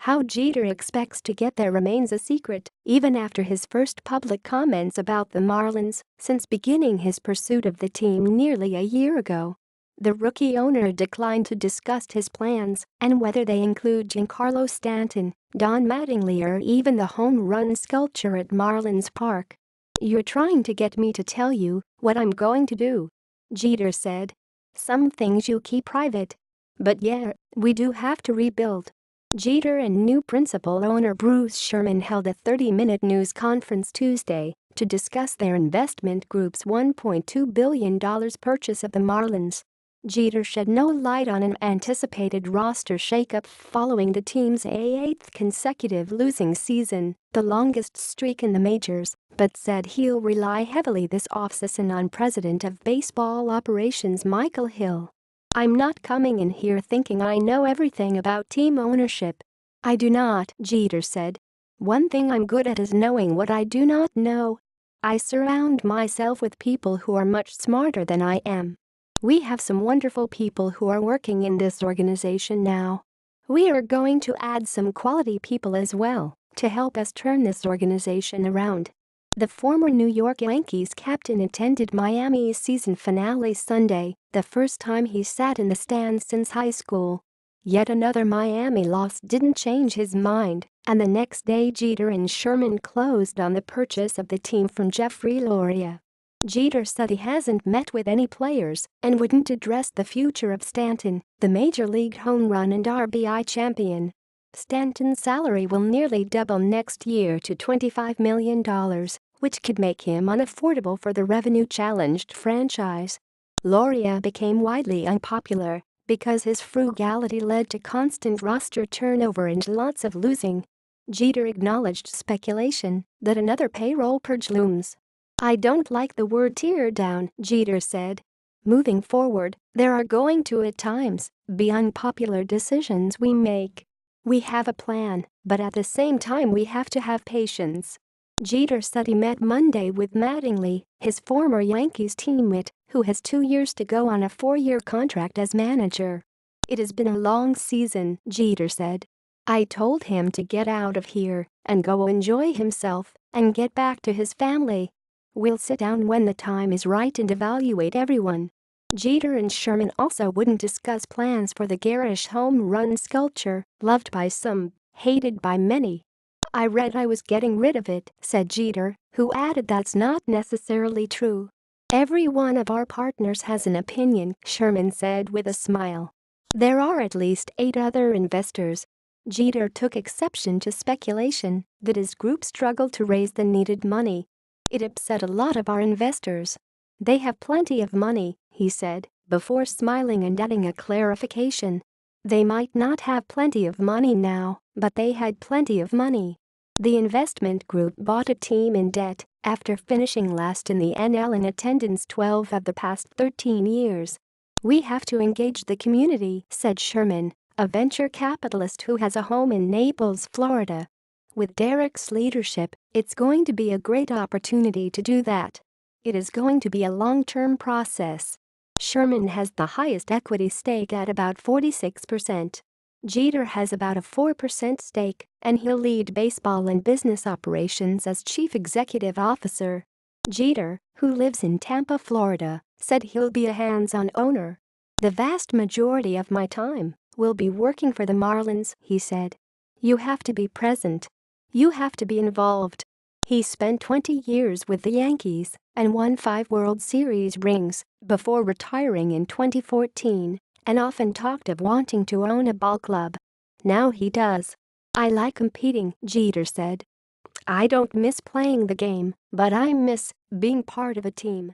How Jeter expects to get there remains a secret, even after his first public comments about the Marlins since beginning his pursuit of the team nearly a year ago. The rookie owner declined to discuss his plans and whether they include Giancarlo Stanton, Don Mattingly or even the home run sculpture at Marlins Park. "You're trying to get me to tell you what I'm going to do," Jeter said. "Some things you keep private. But yeah, we do have to rebuild." Jeter and new principal owner Bruce Sherman held a 30-minute news conference Tuesday to discuss their investment group's $1.2 billion purchase of the Marlins. Jeter shed no light on an anticipated roster shakeup following the team's eighth consecutive losing season, the longest streak in the majors, but said he'll rely heavily this offseason on President of Baseball Operations Michael Hill. "I'm not coming in here thinking I know everything about team ownership. I do not," Jeter said. "One thing I'm good at is knowing what I do not know. I surround myself with people who are much smarter than I am. We have some wonderful people who are working in this organization now. We are going to add some quality people as well to help us turn this organization around." The former New York Yankees captain attended Miami's season finale Sunday, the first time he sat in the stands since high school. Yet another Miami loss didn't change his mind, and the next day Jeter and Sherman closed on the purchase of the team from Jeffrey Loria. Jeter said he hasn't met with any players and wouldn't address the future of Stanton, the Major League home run and RBI champion. Stanton's salary will nearly double next year to $25 million, which could make him unaffordable for the revenue-challenged franchise. Loria became widely unpopular because his frugality led to constant roster turnover and lots of losing. Jeter acknowledged speculation that another payroll purge looms. "I don't like the word tear down," Jeter said. "Moving forward, there are going to at times be unpopular decisions we make. We have a plan, but at the same time we have to have patience." Jeter said he met Monday with Mattingly, his former Yankees teammate, who has 2 years to go on a 4-year contract as manager. "It has been a long season," Jeter said. "I told him to get out of here and go enjoy himself and get back to his family. We'll sit down when the time is right and evaluate everyone." Jeter and Sherman also wouldn't discuss plans for the garish home run sculpture, loved by some, hated by many. "I read I was getting rid of it," said Jeter, who added that's not necessarily true. "Every one of our partners has an opinion," Sherman said with a smile. "There are at least 8 other investors." Jeter took exception to speculation that his group struggled to raise the needed money. "It upset a lot of our investors. They have plenty of money," he said, before smiling and adding a clarification. "They might not have plenty of money now, but they had plenty of money." The investment group bought a team in debt after finishing last in the NL in attendance 12 of the past 13 years. "We have to engage the community," said Sherman, a venture capitalist who has a home in Naples, Florida. "With Derek's leadership, it's going to be a great opportunity to do that. It is going to be a long-term process." Sherman has the highest equity stake at about 46%. Jeter has about a 4% stake, and he'll lead baseball and business operations as chief executive officer. Jeter, who lives in Tampa, Florida, said he'll be a hands-on owner. "The vast majority of my time will be working for the Marlins," he said. "You have to be present. You have to be involved." He spent 20 years with the Yankees and won 5 World Series rings before retiring in 2014 and often talked of wanting to own a ball club. Now he does. "I like competing," Jeter said. "I don't miss playing the game, but I miss being part of a team."